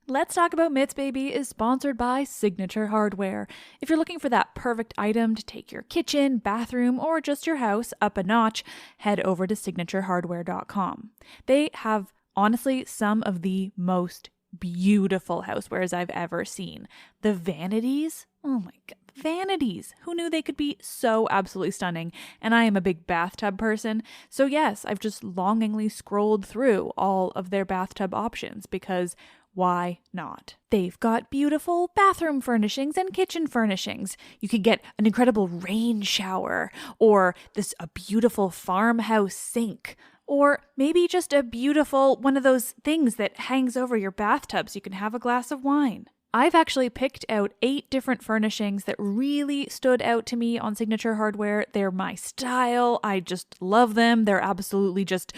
Let's Talk About Myths, Baby is sponsored by Signature Hardware. If you're looking for that perfect item to take your kitchen, bathroom, or just your house up a notch, head over to signaturehardware.com. They have, honestly, some of the most beautiful housewares I've ever seen. The vanities, oh my god, vanities. Who knew they could be so absolutely stunning? And I am a big bathtub person, so yes, I've just longingly scrolled through all of their bathtub options because why not? They've got beautiful bathroom furnishings and kitchen furnishings. You could get an incredible rain shower, or a beautiful farmhouse sink, or maybe just a beautiful one of those things that hangs over your bathtub so you can have a glass of wine. I've actually picked out 8 different furnishings that really stood out to me on Signature Hardware. They're my style. I just love them. They're absolutely just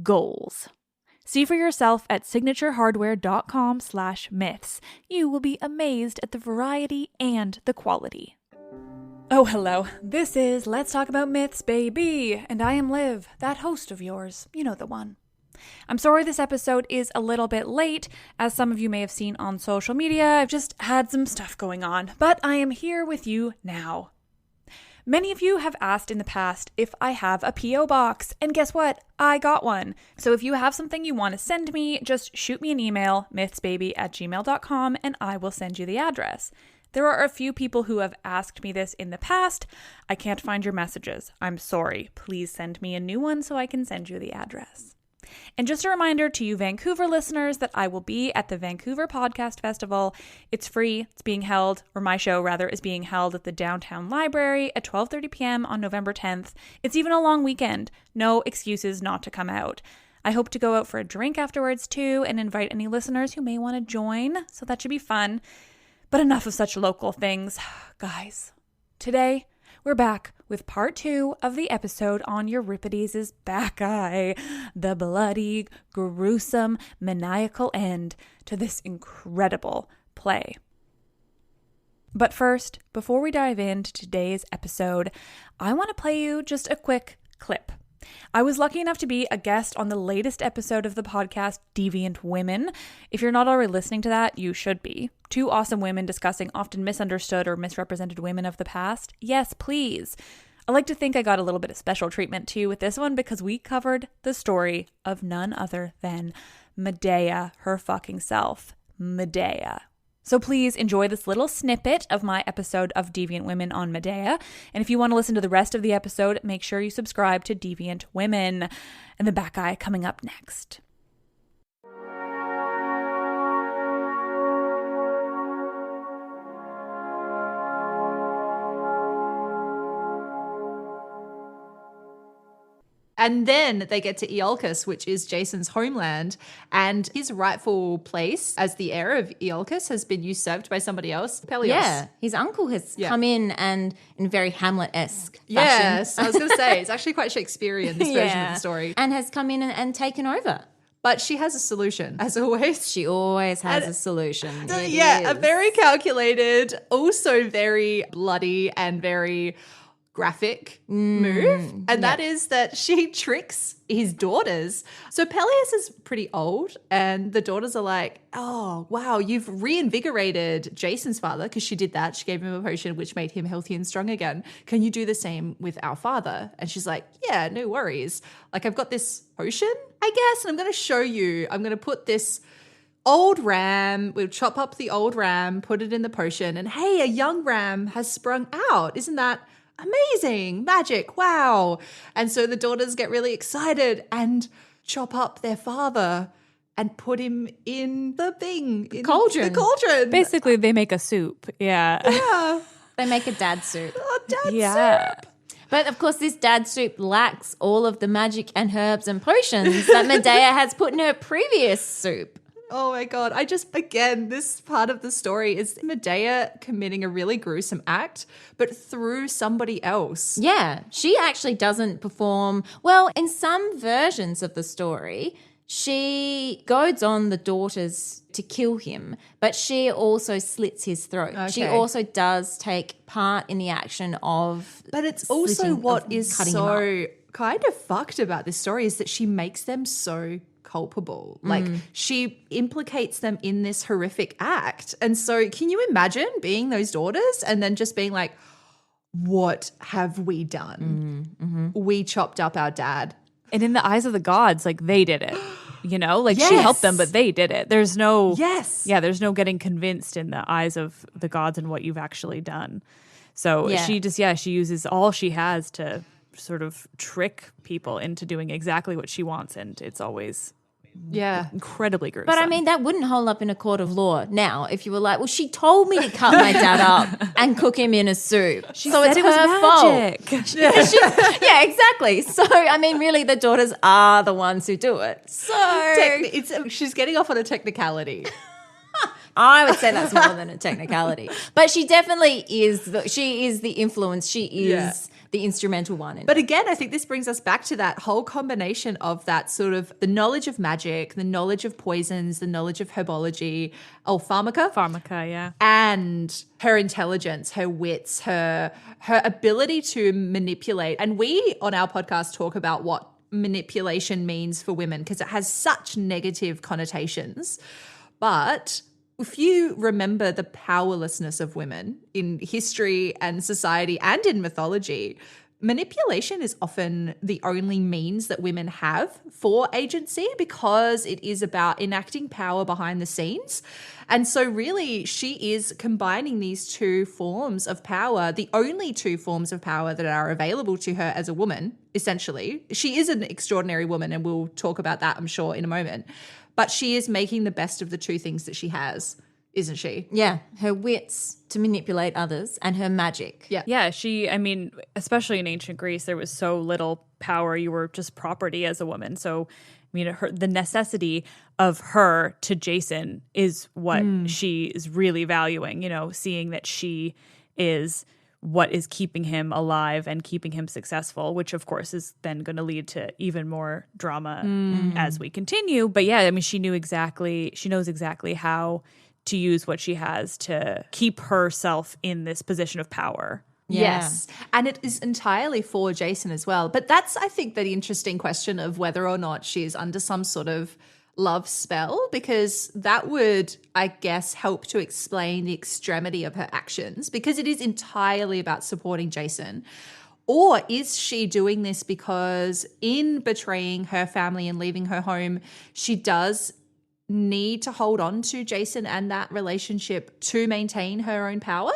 goals. See for yourself at signaturehardware.com/myths. You will be amazed at the variety and the quality. Oh, hello. This is Let's Talk About Myths, baby. And I am Liv, that host of yours. You know the one. I'm sorry this episode is a little bit late. As some of you may have seen on social media, I've just had some stuff going on. But I am here with you now. Many of you have asked in the past if I have a P.O. box, and guess what? I got one. So if you have something you want to send me, just shoot me an email, mythsbaby@gmail.com, and I will send you the address. There are a few people who have asked me this in the past. I can't find your messages. I'm sorry. Please send me a new one so I can send you the address. And just a reminder to you Vancouver listeners that I will be at the Vancouver Podcast Festival. It's free. It's being held, or my show rather, is being held at the Downtown Library at 12:30 p.m. on November 10th. It's even a long weekend. No excuses not to come out. I hope to go out for a drink afterwards too and invite any listeners who may want to join. So that should be fun. But enough of such local things. Guys, today we're back with part 2 of the episode on Euripides' Bakkhai, the bloody, gruesome, maniacal end to this incredible play. But first, before we dive into today's episode, I want to play you just a quick clip. I was lucky enough to be a guest on the latest episode of the podcast, Deviant Women. If you're not already listening to that, you should be. 2 awesome women discussing often misunderstood or misrepresented women of the past. Yes, please. I like to think I got a little bit of special treatment too with this one because we covered the story of none other than Medea, her fucking self. Medea. So please enjoy this little snippet of my episode of Deviant Women on Medea. And if you want to listen to the rest of the episode, make sure you subscribe to Deviant Women. And the Bakkhai coming up next. And then they get to Iolcus, which is Jason's homeland, and his rightful place as the heir of Iolcus has been usurped by somebody else, Pelios. Yeah, his uncle has come in and in very Hamlet-esque fashion. Yes, I was going to say, it's actually quite Shakespearean, this version of the story. And has come in and taken over. But she has a solution, as always. She always has a solution. A very calculated, also very bloody and very graphic move, and that is that she tricks his daughters. So Pelias is pretty old, and the daughters are like, oh, wow, you've reinvigorated Jason's father, because she did that. She gave him a potion which made him healthy and strong again. Can you do the same with our father? And she's like, yeah, no worries. Like, I've got this potion, I guess, and I'm going to show you. I'm going to put this old ram, we'll chop up the old ram, put it in the potion, and hey, a young ram has sprung out. Isn't that amazing, magic, wow. And so the daughters get really excited and chop up their father and put him in the thing. The cauldron. Basically, they make a soup. Yeah. They make a dad soup. Oh, dad soup. But of course, this dad soup lacks all of the magic and herbs and potions that Medea has put in her previous soup. Oh my God. Again, this part of the story is Medea committing a really gruesome act, but through somebody else. Yeah, she actually doesn't perform. Well, in some versions of the story, she goads on the daughters to kill him, but she also slits his throat. Okay. She also does take part in the action of But it's also what is so kind of fucked about this story is that she makes them so culpable. Like she implicates them in this horrific act. And so can you imagine being those daughters and then just being like, what have we done? We chopped up our dad. And in the eyes of the gods, like they did it. You know, like she Yes. helped them, but they did it. There's no, Yes. yeah, there's no getting convinced in the eyes of the gods and what you've actually done. So Yeah. she uses all she has to sort of trick people into doing exactly what she wants. And it's always incredibly gruesome. But I mean, that wouldn't hold up in a court of law now if you were like, well, she told me to cut my dad up and cook him in a soup. So it's said it was her fault. magic. Yeah, exactly. So, I mean, really, the daughters are the ones who do it. So She's getting off on a technicality. I would say that's more than a technicality. But she definitely is. She is the influence. She is the instrumental one. But again, I think this brings us back to that whole combination of that sort of the knowledge of magic, the knowledge of poisons, the knowledge of herbology, pharmaca, yeah. and her intelligence, her wits, her ability to manipulate. And we on our podcast talk about what manipulation means for women because it has such negative connotations. But if you remember the powerlessness of women in history and society and in mythology, manipulation is often the only means that women have for agency because it is about enacting power behind the scenes. And so really she is combining these two forms of power, the only two forms of power that are available to her as a woman, essentially. She is an extraordinary woman and we'll talk about that, I'm sure, in a moment. But she is making the best of the two things that she has, isn't she? yeah, her wits to manipulate others and her magic. Yeah. Yeah, I mean, especially in ancient Greece, there was so little power. You were just property as a woman. So, I mean, the necessity of her to Jason is what she is really valuing, you know, seeing that she is what is keeping him alive and keeping him successful, which of course is then going to lead to even more drama as we continue. But yeah, I mean, she knows exactly how to use what she has to keep herself in this position of power. Yeah. Yes. And it is entirely for Jason as well. But that's, I think, the interesting question of whether or not she is under some sort of love spell, because that would, I guess, help to explain the extremity of her actions, because it is entirely about supporting Jason. Or is she doing this because in betraying her family and leaving her home, she does need to hold on to Jason and that relationship to maintain her own power?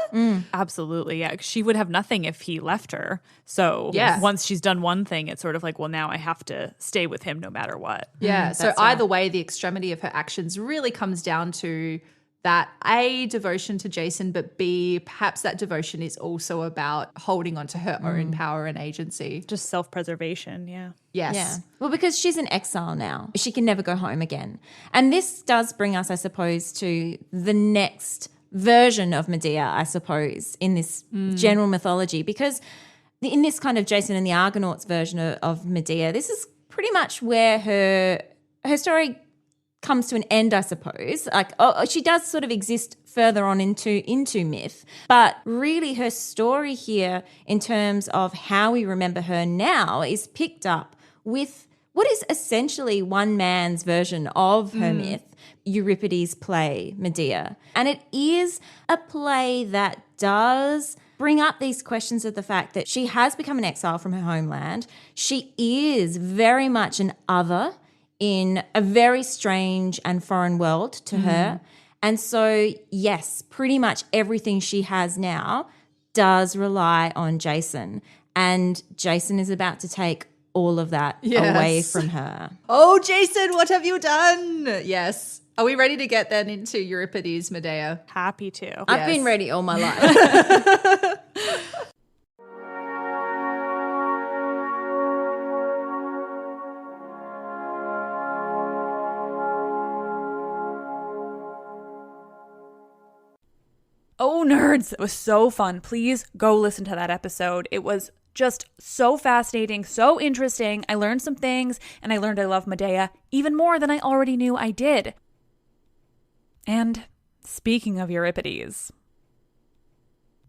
Absolutely, yeah. She would have nothing if he left her. So once she's done one thing, it's sort of like, well, now I have to stay with him no matter what. Yeah. So either way, the extremity of her actions really comes down to that A, devotion to Jason, but B, perhaps that devotion is also about holding on to her own power and agency. Just self-preservation, yeah. Yes. Yeah. Well, because she's in exile now. She can never go home again. And this does bring us, I suppose, to the next version of Medea, I suppose, in this general mythology. Because in this kind of Jason and the Argonauts version of Medea, this is pretty much where her story comes to an end, I suppose. Like, she does sort of exist further on into myth, but really her story here in terms of how we remember her now is picked up with what is essentially one man's version of her myth, Euripides' play Medea. And it is a play that does bring up these questions of the fact that she has become an exile from her homeland. She is very much an other in a very strange and foreign world to her. And so, yes, pretty much everything she has now does rely on Jason. And Jason is about to take all of that away from her. Oh, Jason, what have you done? Yes. Are we ready to get then into Euripides' Medea? Happy to. I've been ready all my life. Oh, nerds, it was so fun. Please go listen to that episode. It was just so fascinating, so interesting. I learned some things, and I learned I love Medea even more than I already knew I did. And speaking of Euripides,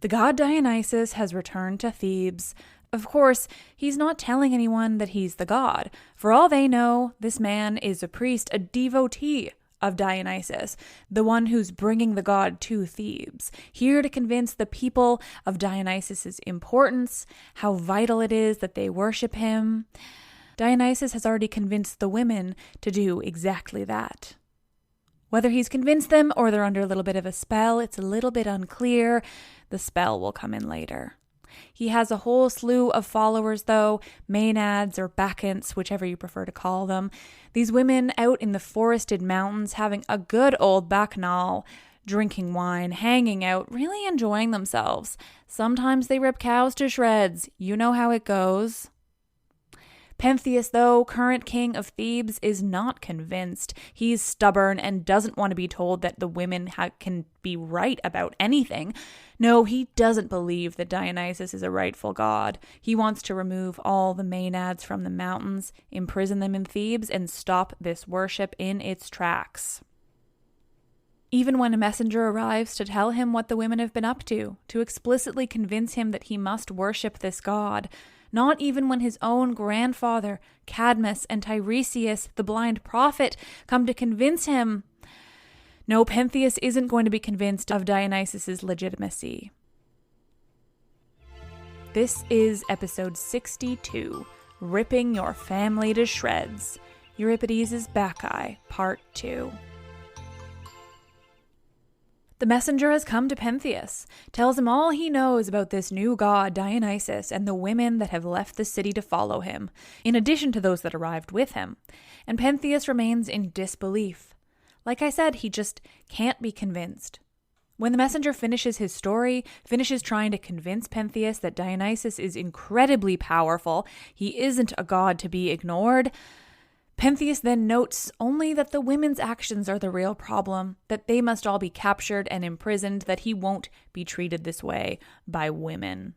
the god Dionysus has returned to Thebes, Of course, he's not telling anyone that he's the god. For all they know, this man is a priest, a devotee of Dionysus, the one who's bringing the god to Thebes, here to convince the people of Dionysus's importance, how vital it is that they worship him. Dionysus has already convinced the women to do exactly that. Whether he's convinced them or they're under a little bit of a spell, it's a little bit unclear. The spell will come in later. He has a whole slew of followers, though, maenads or bacchants, whichever you prefer to call them. These women out in the forested mountains having a good old bacchanal, drinking wine, hanging out, really enjoying themselves. Sometimes they rip cows to shreds. You know how it goes. Pentheus, though, current king of Thebes, is not convinced. He's stubborn and doesn't want to be told that the women can be right about anything. No, he doesn't believe that Dionysus is a rightful god. He wants to remove all the maenads from the mountains, imprison them in Thebes, and stop this worship in its tracks. Even when a messenger arrives to tell him what the women have been up to explicitly convince him that he must worship this god, not even when his own grandfather, Cadmus, and Tiresias, the blind prophet, come to convince him. No, Pentheus isn't going to be convinced of Dionysus's legitimacy. This is episode 62, Ripping Your Family to Shreds, Euripides' Bakkhai, Part 2. The messenger has come to Pentheus, tells him all he knows about this new god Dionysus and the women that have left the city to follow him, in addition to those that arrived with him. And Pentheus remains in disbelief. Like I said, he just can't be convinced. When the messenger finishes his story, finishes trying to convince Pentheus that Dionysus is incredibly powerful, he isn't a god to be ignored, Pentheus then notes only that the women's actions are the real problem, that they must all be captured and imprisoned, that he won't be treated this way by women.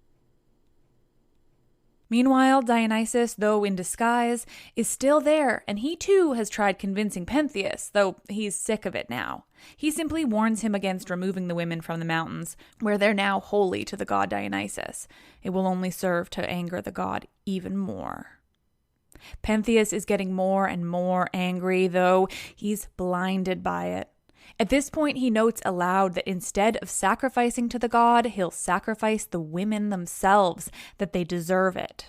Meanwhile, Dionysus, though in disguise, is still there, and he too has tried convincing Pentheus, though he's sick of it now. He simply warns him against removing the women from the mountains, where they're now holy to the god Dionysus. It will only serve to anger the god even more. Pentheus is getting more and more angry, though he's blinded by it. At this point, he notes aloud that instead of sacrificing to the god, he'll sacrifice the women themselves, that they deserve it.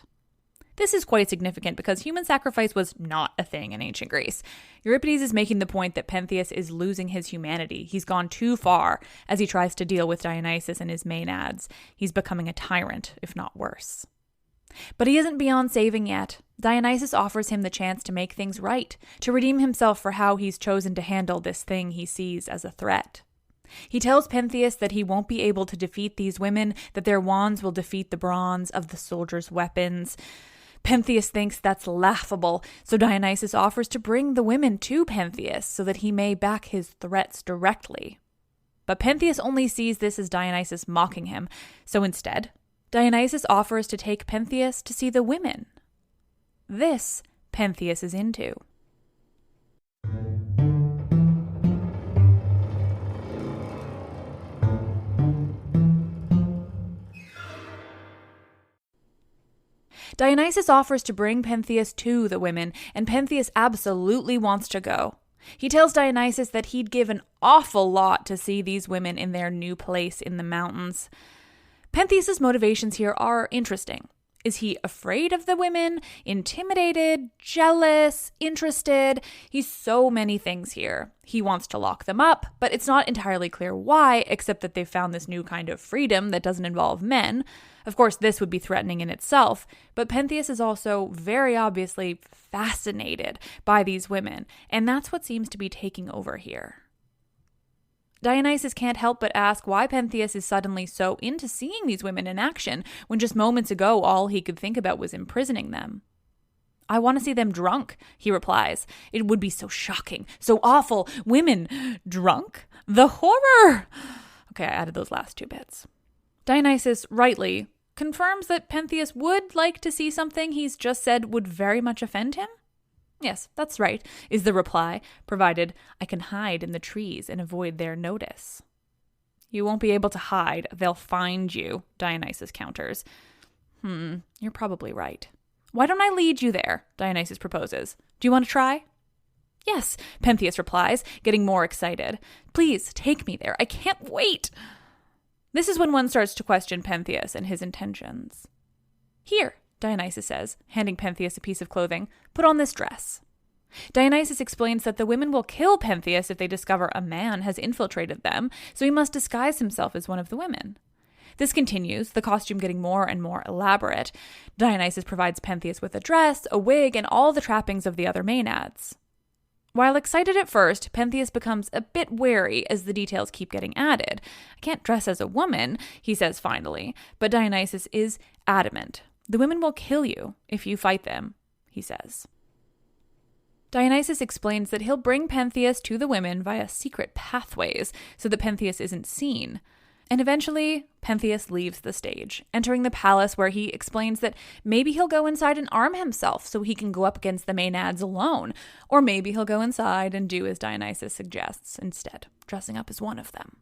This is quite significant because human sacrifice was not a thing in ancient Greece. Euripides is making the point that Pentheus is losing his humanity. He's gone too far as he tries to deal with Dionysus and his maenads. He's becoming a tyrant, if not worse. But he isn't beyond saving yet. Dionysus offers him the chance to make things right, to redeem himself for how he's chosen to handle this thing he sees as a threat. He tells Pentheus that he won't be able to defeat these women, that their wands will defeat the bronze of the soldiers' weapons. Pentheus thinks that's laughable, so Dionysus offers to bring the women to Pentheus so that he may back his threats directly. But Pentheus only sees this as Dionysus mocking him, so instead, Dionysus offers to take Pentheus to see the women. This Pentheus is into. Dionysus offers to bring Pentheus to the women, and Pentheus absolutely wants to go. He tells Dionysus that he'd give an awful lot to see these women in their new place in the mountains. Pentheus's motivations here are interesting. Is he afraid of the women? Intimidated? Jealous? Interested? He's so many things here. He wants to lock them up, but it's not entirely clear why, except that they've found this new kind of freedom that doesn't involve men. Of course, this would be threatening in itself, but Pentheus is also very obviously fascinated by these women, and that's what seems to be taking over here. Dionysus can't help but ask why Pentheus is suddenly so into seeing these women in action when just moments ago all he could think about was imprisoning them. "I want to see them drunk," he replies. "It would be so shocking, so awful. Women drunk? The horror!" Okay, I added those last two bits. Dionysus, rightly, confirms that Pentheus would like to see something he's just said would very much offend him. "Yes, that's right," is the reply, provided I can hide in the trees and avoid their notice. "You won't be able to hide. They'll find you," Dionysus counters. You're probably right. Why don't I lead you there? Dionysus proposes. Do you want to try? Yes, Pentheus replies, getting more excited. Please, take me there. I can't wait. This is when one starts to question Pentheus and his intentions. Here, Dionysus says, handing Pentheus a piece of clothing, put on this dress. Dionysus explains that the women will kill Pentheus if they discover a man has infiltrated them, so he must disguise himself as one of the women. This continues, the costume getting more and more elaborate. Dionysus provides Pentheus with a dress, a wig, and all the trappings of the other Maenads. While excited at first, Pentheus becomes a bit wary as the details keep getting added. I can't dress as a woman, he says finally, but Dionysus is adamant. The women will kill you if you fight them, he says. Dionysus explains that he'll bring Pentheus to the women via secret pathways so that Pentheus isn't seen. And eventually, Pentheus leaves the stage, entering the palace where he explains that maybe he'll go inside and arm himself so he can go up against the Maenads alone, or maybe he'll go inside and do as Dionysus suggests instead, dressing up as one of them.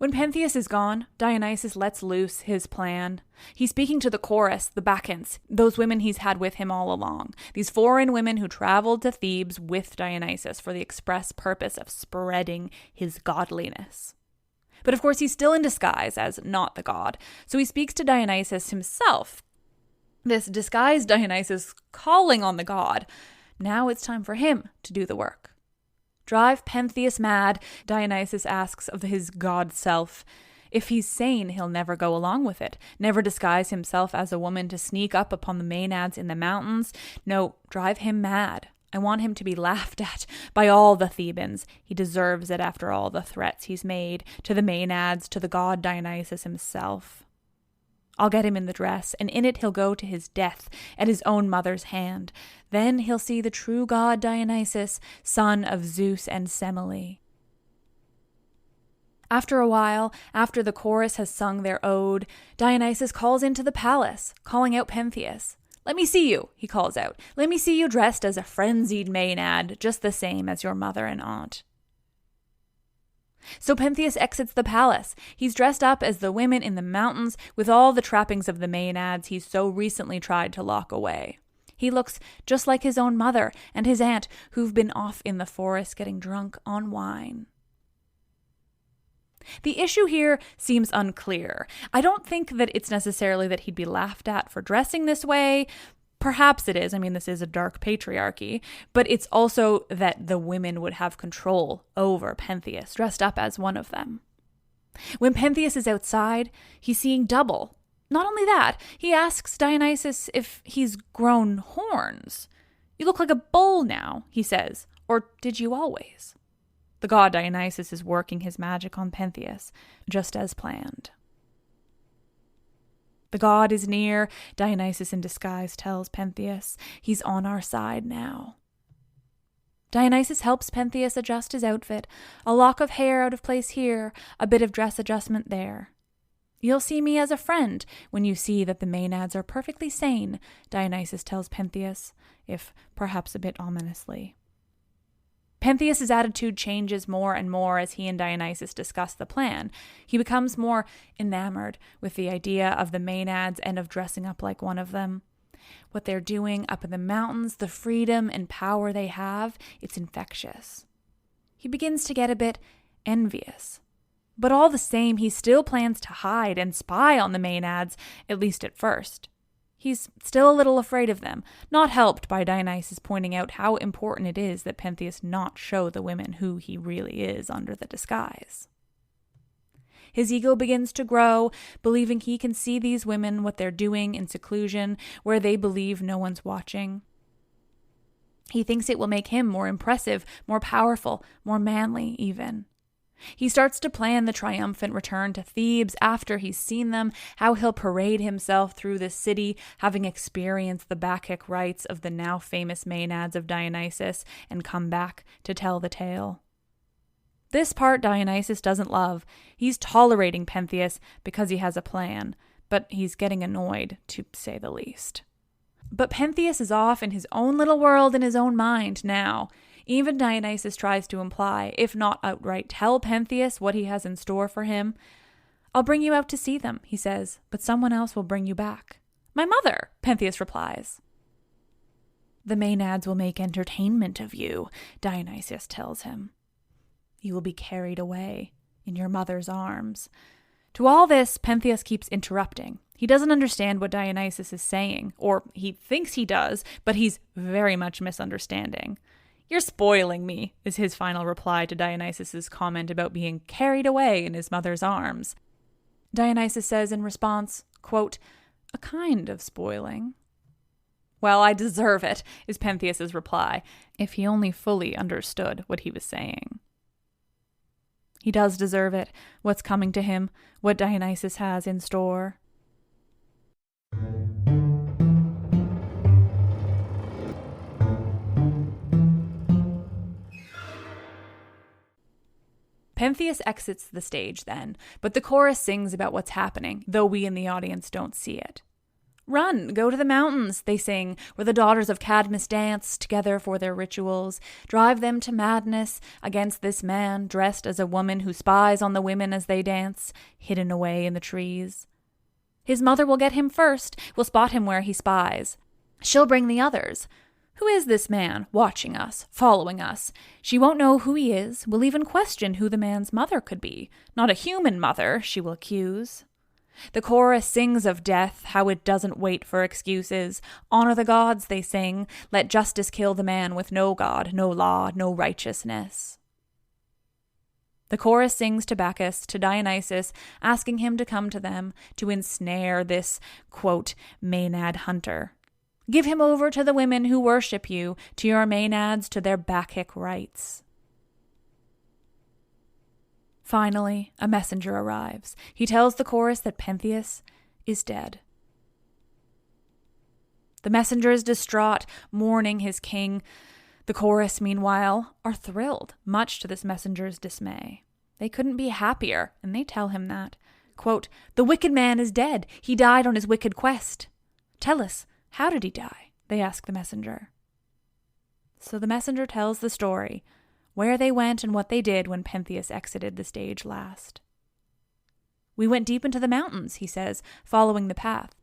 When Pentheus is gone, Dionysus lets loose his plan. He's speaking to the chorus, the Bacchants, those women he's had with him all along, these foreign women who traveled to Thebes with Dionysus for the express purpose of spreading his godliness. But of course, he's still in disguise as not the god, so he speaks to Dionysus himself. This disguised Dionysus calling on the god. Now it's time for him to do the work. Drive Pentheus mad, Dionysus asks of his god self. If he's sane, he'll never go along with it, never disguise himself as a woman to sneak up upon the Maenads in the mountains. No, drive him mad. I want him to be laughed at by all the Thebans. He deserves it after all the threats he's made to the Maenads, to the god Dionysus himself. I'll get him in the dress, and in it he'll go to his death at his own mother's hand. Then he'll see the true god Dionysus, son of Zeus and Semele. After a while, after the chorus has sung their ode, Dionysus calls into the palace, calling out Pentheus. Let me see you, he calls out. Let me see you dressed as a frenzied Maenad, just the same as your mother and aunt. So Pentheus exits the palace. He's dressed up as the women in the mountains with all the trappings of the Maenads he's so recently tried to lock away. He looks just like his own mother and his aunt, who've been off in the forest getting drunk on wine. The issue here seems unclear. I don't think that it's necessarily that he'd be laughed at for dressing this way. Perhaps it is. I mean, this is a dark patriarchy, but it's also that the women would have control over Pentheus, dressed up as one of them. When Pentheus is outside, he's seeing double. Not only that, he asks Dionysus if he's grown horns. You look like a bull now, he says, or did you always? The god Dionysus is working his magic on Pentheus, just as planned. The god is near, Dionysus in disguise tells Pentheus. He's on our side now. Dionysus helps Pentheus adjust his outfit, a lock of hair out of place here, a bit of dress adjustment there. You'll see me as a friend when you see that the Maenads are perfectly sane, Dionysus tells Pentheus, if perhaps a bit ominously. Pentheus's attitude changes more and more as he and Dionysus discuss the plan. He becomes more enamored with the idea of the Maenads and of dressing up like one of them. What they're doing up in the mountains, the freedom and power they have, it's infectious. He begins to get a bit envious. But all the same, he still plans to hide and spy on the Maenads, at least at first. He's still a little afraid of them, not helped by Dionysus pointing out how important it is that Pentheus not show the women who he really is under the disguise. His ego begins to grow, believing he can see these women, what they're doing in seclusion, where they believe no one's watching. He thinks it will make him more impressive, more powerful, more manly even. He starts to plan the triumphant return to Thebes after he's seen them, how he'll parade himself through the city, having experienced the Bacchic rites of the now famous Maenads of Dionysus, and come back to tell the tale. This part Dionysus doesn't love. He's tolerating Pentheus because he has a plan, but he's getting annoyed, to say the least. But Pentheus is off in his own little world in his own mind now. Even Dionysus tries to imply, if not outright tell Pentheus what he has in store for him. "I'll bring you out to see them," he says, "but someone else will bring you back." "My mother," Pentheus replies. "The Maenads will make entertainment of you," Dionysus tells him. "You will be carried away in your mother's arms." To all this, Pentheus keeps interrupting. He doesn't understand what Dionysus is saying, or he thinks he does, but he's very much misunderstanding. "You're spoiling me," is his final reply to Dionysus's comment about being carried away in his mother's arms. Dionysus says in response, quote, "A kind of spoiling." "Well, I deserve it," is Pentheus's reply, if he only fully understood what he was saying. He does deserve it, what's coming to him, what Dionysus has in store. Pentheus exits the stage then, but the chorus sings about what's happening, though we in the audience don't see it. "Run, go to the mountains," they sing, "where the daughters of Cadmus dance together for their rituals. Drive them to madness against this man dressed as a woman who spies on the women as they dance, hidden away in the trees. His mother will get him first, will spot him where he spies. She'll bring the others. Who is this man, watching us, following us? She won't know who he is, will even question who the man's mother could be. Not a human mother, she will accuse. The chorus sings of death, how it doesn't wait for excuses. Honor the gods, they sing. Let justice kill the man with no god, no law, no righteousness. The chorus sings to Bacchus, to Dionysus, asking him to come to them, to ensnare this, quote, Maenad hunter. Give him over to the women who worship you, to your Maenads, to their Bacchic rites. Finally, a messenger arrives. He tells the chorus that Pentheus is dead. The messenger is distraught, mourning his king. The chorus, meanwhile, are thrilled, much to this messenger's dismay. They couldn't be happier, and they tell him that. Quote, "The wicked man is dead. He died on his wicked quest." "Tell us, how did he die?" they ask the messenger. So the messenger tells the story, where they went and what they did when Pentheus exited the stage last. "We went deep into the mountains," he says, following the path.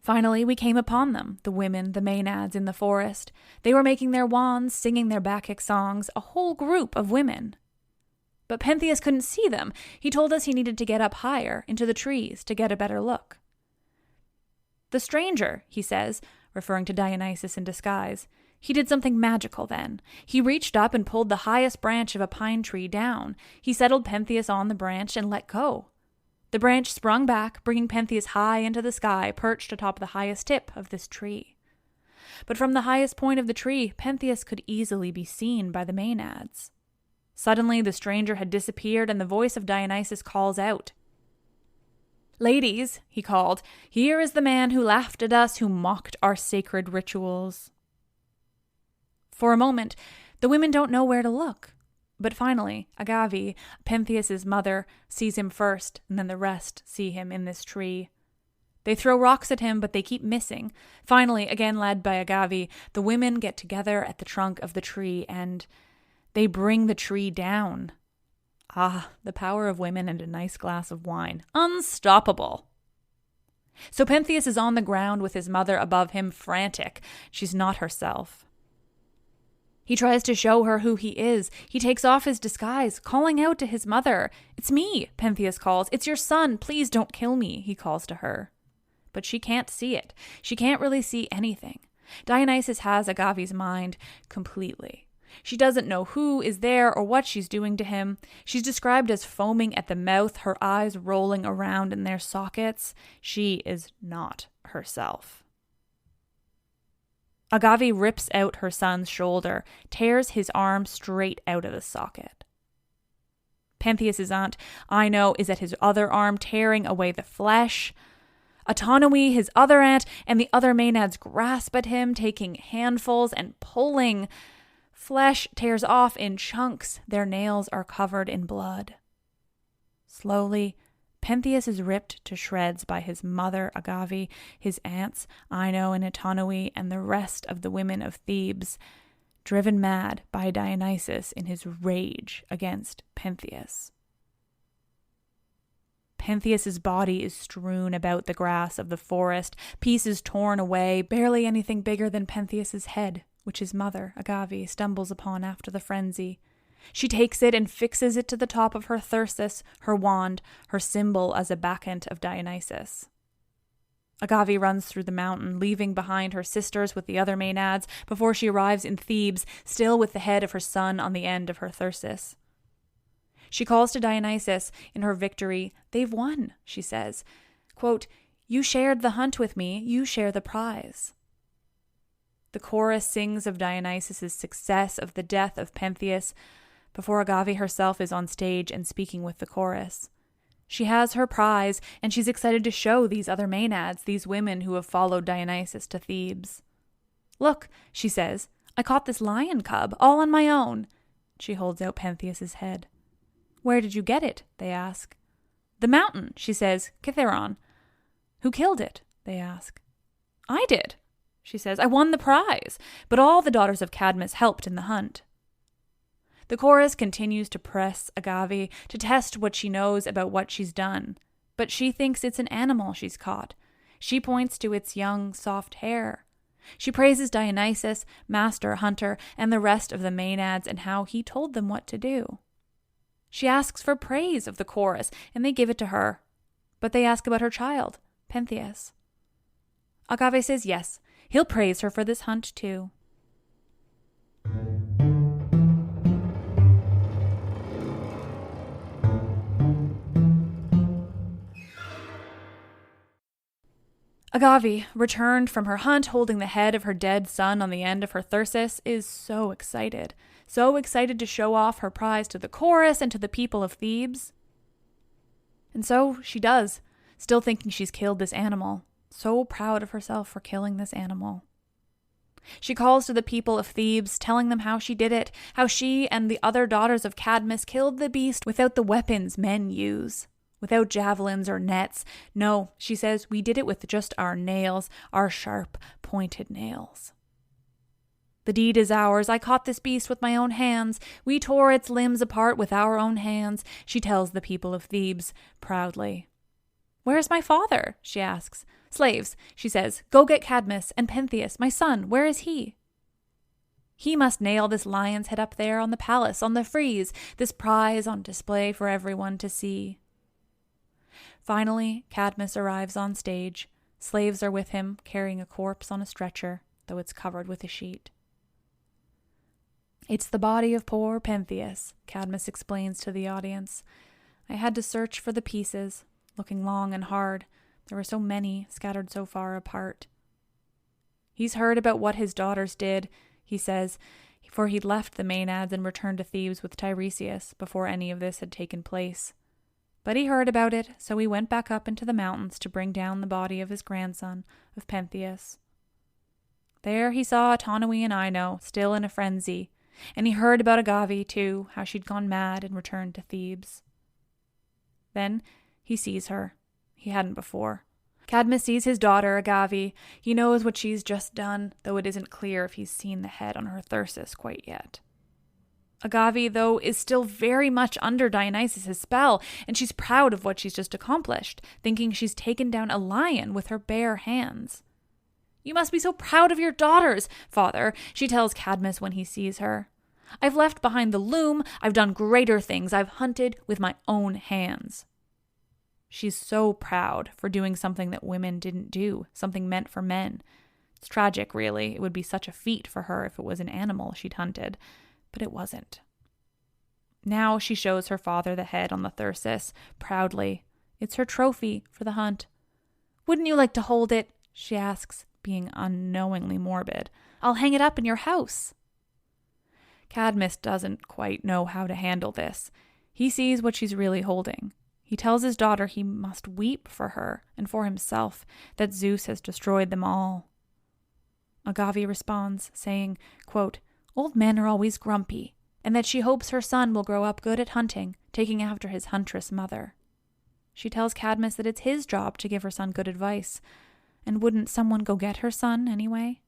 "Finally, we came upon them, the women, the Maenads in the forest. They were making their wands, singing their Bacchic songs, a whole group of women. But Pentheus couldn't see them. He told us he needed to get up higher, into the trees, to get a better look. The stranger," he says, referring to Dionysus in disguise, "he did something magical then. He reached up and pulled the highest branch of a pine tree down. He settled Pentheus on the branch and let go. The branch sprung back, bringing Pentheus high into the sky, perched atop the highest tip of this tree. But from the highest point of the tree, Pentheus could easily be seen by the Maenads. Suddenly, the stranger had disappeared, and the voice of Dionysus calls out. 'Ladies,' he called, 'here is the man who laughed at us, who mocked our sacred rituals.' For a moment, the women don't know where to look. But finally, Agave, Pentheus's mother, sees him first, and then the rest see him in this tree. They throw rocks at him, but they keep missing. Finally, again led by Agave, the women get together at the trunk of the tree, and they bring the tree down. Ah, the power of women and a nice glass of wine. Unstoppable. So Pentheus is on the ground with his mother above him, frantic. She's not herself. He tries to show her who he is. He takes off his disguise, calling out to his mother. 'It's me,' Pentheus calls. 'It's your son. Please don't kill me,' he calls to her. But she can't see it. She can't really see anything. Dionysus has Agave's mind completely. She doesn't know who is there or what she's doing to him. She's described as foaming at the mouth, her eyes rolling around in their sockets. She is not herself. Agave rips out her son's shoulder, tears his arm straight out of the socket. Pentheus's aunt, Ino, is at his other arm, tearing away the flesh. Autonomy, his other aunt, and the other Maenads grasp at him, taking handfuls and pulling. Flesh tears off in chunks. Their nails are covered in blood. Slowly, Pentheus is ripped to shreds by his mother, Agave, his aunts, Ino and Autonomy, and the rest of the women of Thebes. driven mad by Dionysus in his rage against Pentheus. Pentheus's body is strewn about the grass of the forest, pieces torn away, barely anything bigger than Pentheus's head, which his mother, Agave, stumbles upon after the frenzy. She takes it and fixes it to the top of her thyrsus, her wand, her symbol as a bacchant of Dionysus. Agave runs through the mountain, leaving behind her sisters with the other Maenads before she arrives in Thebes, still with the head of her son on the end of her thyrsus. She calls to Dionysus in her victory. "They've won," she says. Quote, "You shared the hunt with me, you share the prize." The chorus sings of Dionysus's success, of the death of Pentheus, before Agave herself is on stage and speaking with the chorus. She has her prize, and she's excited to show these other Maenads, these women who have followed Dionysus to Thebes. "Look," she says, "I caught this lion cub, all on my own." She holds out Pentheus's head. "Where did you get it?" they ask. "The mountain," she says, "Kithaeron." "Who killed it?" they ask. "I did," she says. "I won the prize, but all the daughters of Cadmus helped in the hunt." The chorus continues to press Agave to test what she knows about what she's done, but she thinks it's an animal she's caught. She points to its young, soft hair. She praises Dionysus, master hunter, and the rest of the Maenads and how he told them what to do. She asks for praise of the chorus, and they give it to her, but they ask about her child, Pentheus. Agave says yes, he'll praise her for this hunt too. Agave, returned from her hunt holding the head of her dead son on the end of her thyrsus, is so excited to show off her prize to the chorus and to the people of Thebes. And so she does, still thinking she's killed this animal, so proud of herself for killing this animal. She calls to the people of Thebes, telling them how she did it, how she and the other daughters of Cadmus killed the beast without the weapons men use. Without javelins or nets. No, she says, we did it with just our nails, our sharp, pointed nails. The deed is ours. I caught this beast with my own hands. We tore its limbs apart with our own hands, she tells the people of Thebes proudly. Where's my father? She asks. Slaves, she says, go get Cadmus and Pentheus, my son. Where is he? He must nail this lion's head up there on the palace, on the frieze, this prize on display for everyone to see. Finally, Cadmus arrives on stage. Slaves are with him, carrying a corpse on a stretcher, though it's covered with a sheet. It's the body of poor Pentheus, Cadmus explains to the audience. I had to search for the pieces, looking long and hard. There were so many, scattered so far apart. He's heard about what his daughters did, he says, for he'd left the Maenads and returned to Thebes with Tiresias before any of this had taken place. But he heard about it, so he went back up into the mountains to bring down the body of his grandson, of Pentheus. There he saw Autonomy and Ino, still in a frenzy, and he heard about Agave, too, how she'd gone mad and returned to Thebes. Then he sees her. He hadn't before. Cadmus sees his daughter, Agave. He knows what she's just done, though it isn't clear if he's seen the head on her thyrsus quite yet. Agave, though, is still very much under Dionysus' spell, and she's proud of what she's just accomplished, thinking she's taken down a lion with her bare hands. You must be so proud of your daughters, father, she tells Cadmus when he sees her. I've left behind the loom, I've done greater things, I've hunted with my own hands. She's so proud for doing something that women didn't do, something meant for men. It's tragic, really. It would be such a feat for her if it was an animal she'd hunted. But it wasn't. Now she shows her father the head on the thyrsus, proudly. It's her trophy for the hunt. Wouldn't you like to hold it? She asks, being unknowingly morbid. I'll hang it up in your house. Cadmus doesn't quite know how to handle this. He sees what she's really holding. He tells his daughter he must weep for her and for himself, that Zeus has destroyed them all. Agave responds, saying, quote, old men are always grumpy, and that she hopes her son will grow up good at hunting, taking after his huntress mother. She tells Cadmus that it's his job to give her son good advice, and wouldn't someone go get her son anyway?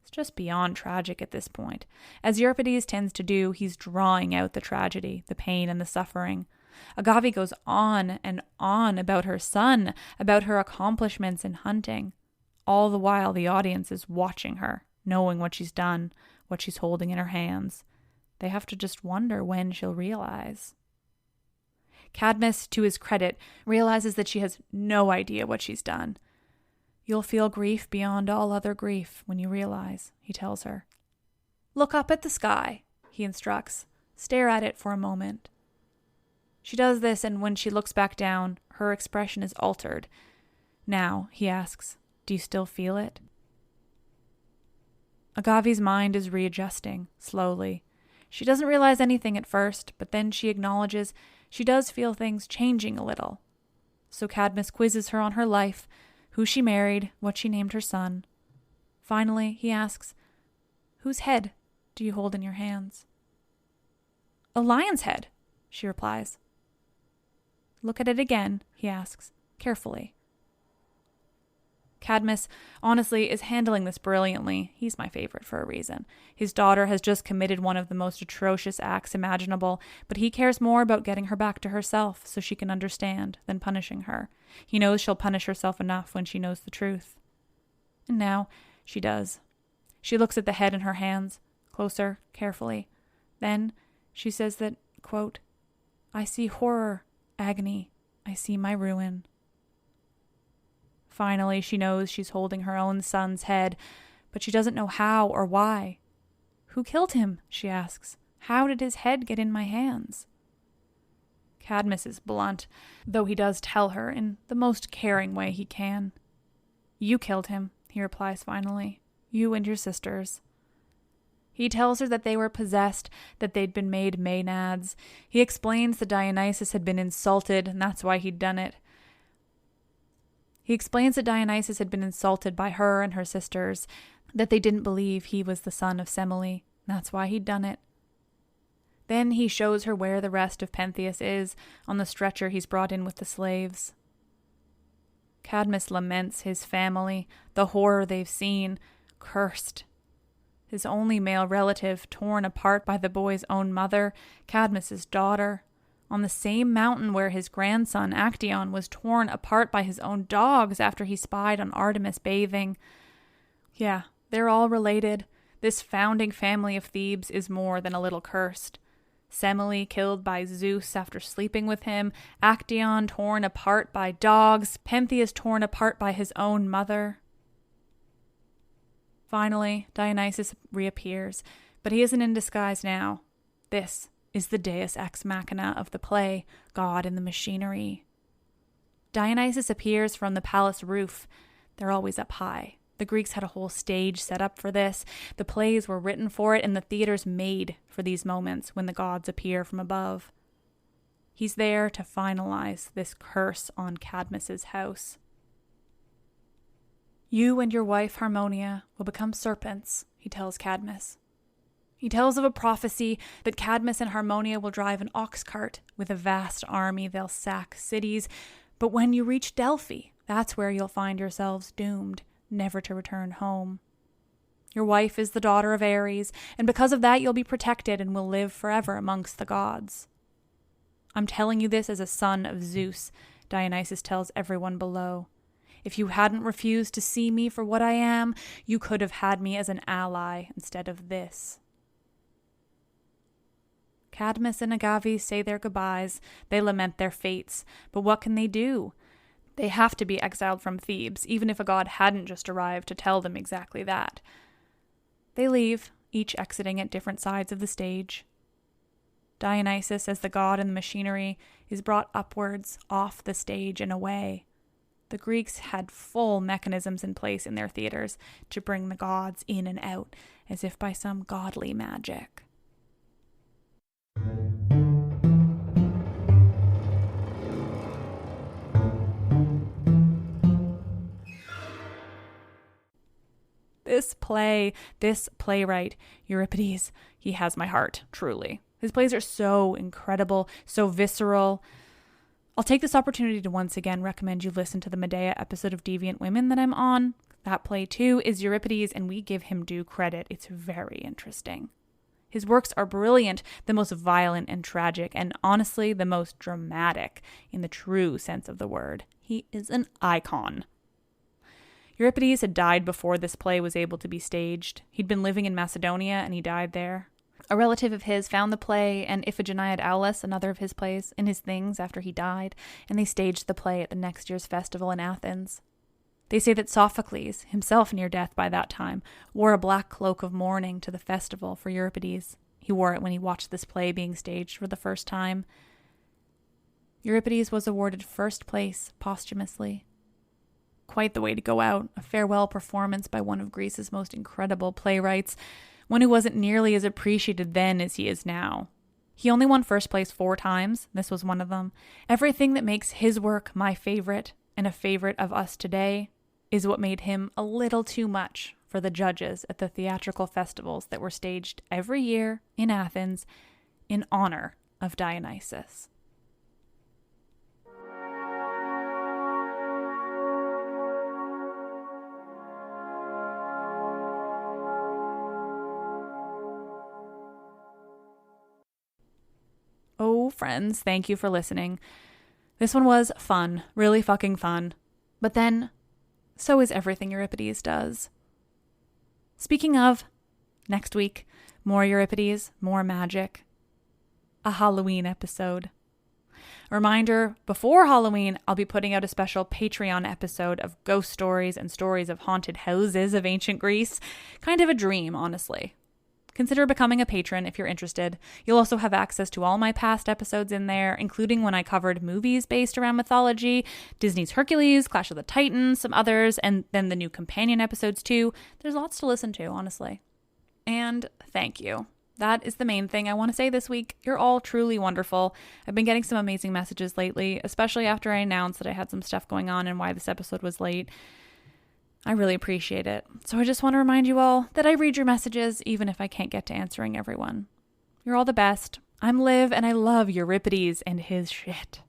It's just beyond tragic at this point. As Euripides tends to do, he's drawing out the tragedy, the pain, and the suffering. Agave goes on and on about her son, about her accomplishments in hunting. All the while, the audience is watching her, knowing what she's done, what she's holding in her hands. They have to just wonder when she'll realize. Cadmus, to his credit, realizes that she has no idea what she's done. You'll feel grief beyond all other grief when you realize, he tells her. Look up at the sky, he instructs. Stare at it for a moment. She does this, and when she looks back down, her expression is altered. Now, he asks, do you still feel it? Agave's mind is readjusting, slowly. She doesn't realize anything at first, but then she acknowledges she does feel things changing a little. So Cadmus quizzes her on her life, who she married, what she named her son. Finally, he asks, whose head do you hold in your hands? A lion's head, she replies. Look at it again, he asks, carefully. Cadmus, honestly, is handling this brilliantly. He's my favorite for a reason. His daughter has just committed one of the most atrocious acts imaginable, but he cares more about getting her back to herself so she can understand than punishing her. He knows she'll punish herself enough when she knows the truth. And now she does. She looks at the head in her hands, closer, carefully. Then she says that, quote, I see horror, agony, I see my ruin. Finally, she knows she's holding her own son's head, but she doesn't know how or why. Who killed him? She asks. How did his head get in my hands? Cadmus is blunt, though he does tell her in the most caring way he can. You killed him, he replies finally. You and your sisters. He tells her that they were possessed, that they'd been made maenads. He explains that Dionysus had been insulted, and that's why he'd done it. He explains that Dionysus had been insulted by her and her sisters, that they didn't believe he was the son of Semele. That's why he'd done it. Then he shows her where the rest of Pentheus is, on the stretcher he's brought in with the slaves. Cadmus laments his family, the horror they've seen, cursed. His only male relative torn apart by the boy's own mother, Cadmus's daughter, on the same mountain where his grandson Actaeon was torn apart by his own dogs after he spied on Artemis bathing. Yeah, they're all related. This founding family of Thebes is more than a little cursed. Semele killed by Zeus after sleeping with him, Actaeon torn apart by dogs, Pentheus torn apart by his own mother. Finally, Dionysus reappears, but he isn't in disguise now. This is the deus ex machina of the play, God in the machinery. Dionysus appears from the palace roof. They're always up high. The Greeks had a whole stage set up for this. The plays were written for it, and the theaters made for these moments when the gods appear from above. He's there to finalize this curse on Cadmus's house. You and your wife Harmonia will become serpents, he tells Cadmus. He tells of a prophecy that Cadmus and Harmonia will drive an ox cart. With a vast army, they'll sack cities. But when you reach Delphi, that's where you'll find yourselves doomed, never to return home. Your wife is the daughter of Ares, and because of that you'll be protected and will live forever amongst the gods. I'm telling you this as a son of Zeus, Dionysus tells everyone below. If you hadn't refused to see me for what I am, you could have had me as an ally instead of this. Cadmus and Agave say their goodbyes. They lament their fates. But what can they do? They have to be exiled from Thebes, even if a god hadn't just arrived to tell them exactly that. They leave, each exiting at different sides of the stage. Dionysus, as the god in the machinery, is brought upwards, off the stage and away. The Greeks had full mechanisms in place in their theaters to bring the gods in and out, as if by some godly magic. This playwright, Euripides, he has my heart, truly. His plays are so incredible, so visceral. I'll take this opportunity to once again recommend you listen to the Medea episode of Deviant Women that I'm on. That play, too, is Euripides, and we give him due credit. It's very interesting. His works are brilliant, the most violent and tragic, and honestly, the most dramatic in the true sense of the word. He is an icon. Euripides had died before this play was able to be staged. He'd been living in Macedonia, and he died there. A relative of his found the play and Iphigenia at Aulis, another of his plays, in his things after he died, and they staged the play at the next year's festival in Athens. They say that Sophocles, himself near death by that time, wore a black cloak of mourning to the festival for Euripides. He wore it when he watched this play being staged for the first time. Euripides was awarded first place posthumously. Quite the way to go out, a farewell performance by one of Greece's most incredible playwrights, one who wasn't nearly as appreciated then as he is now. He only won first place 4 times, this was one of them. Everything that makes his work my favorite, and a favorite of us today, is what made him a little too much for the judges at the theatrical festivals that were staged every year in Athens in honor of Dionysus. Oh, friends, thank you for listening. This one was fun, really fucking fun. But then, so is everything Euripides does. Speaking of, next week, more Euripides, more magic. A Halloween episode. A reminder, before Halloween, I'll be putting out a special Patreon episode of ghost stories and stories of haunted houses of ancient Greece. Kind of a dream, honestly. Consider becoming a patron if you're interested. You'll also have access to all my past episodes in there, including when I covered movies based around mythology, Disney's Hercules, Clash of the Titans, some others, and then the new companion episodes too. There's lots to listen to, honestly. And thank you. That is the main thing I want to say this week. You're all truly wonderful. I've been getting some amazing messages lately, especially after I announced that I had some stuff going on and why this episode was late. I really appreciate it. So I just want to remind you all that I read your messages even if I can't get to answering everyone. You're all the best. I'm Liv and I love Euripides and his shit.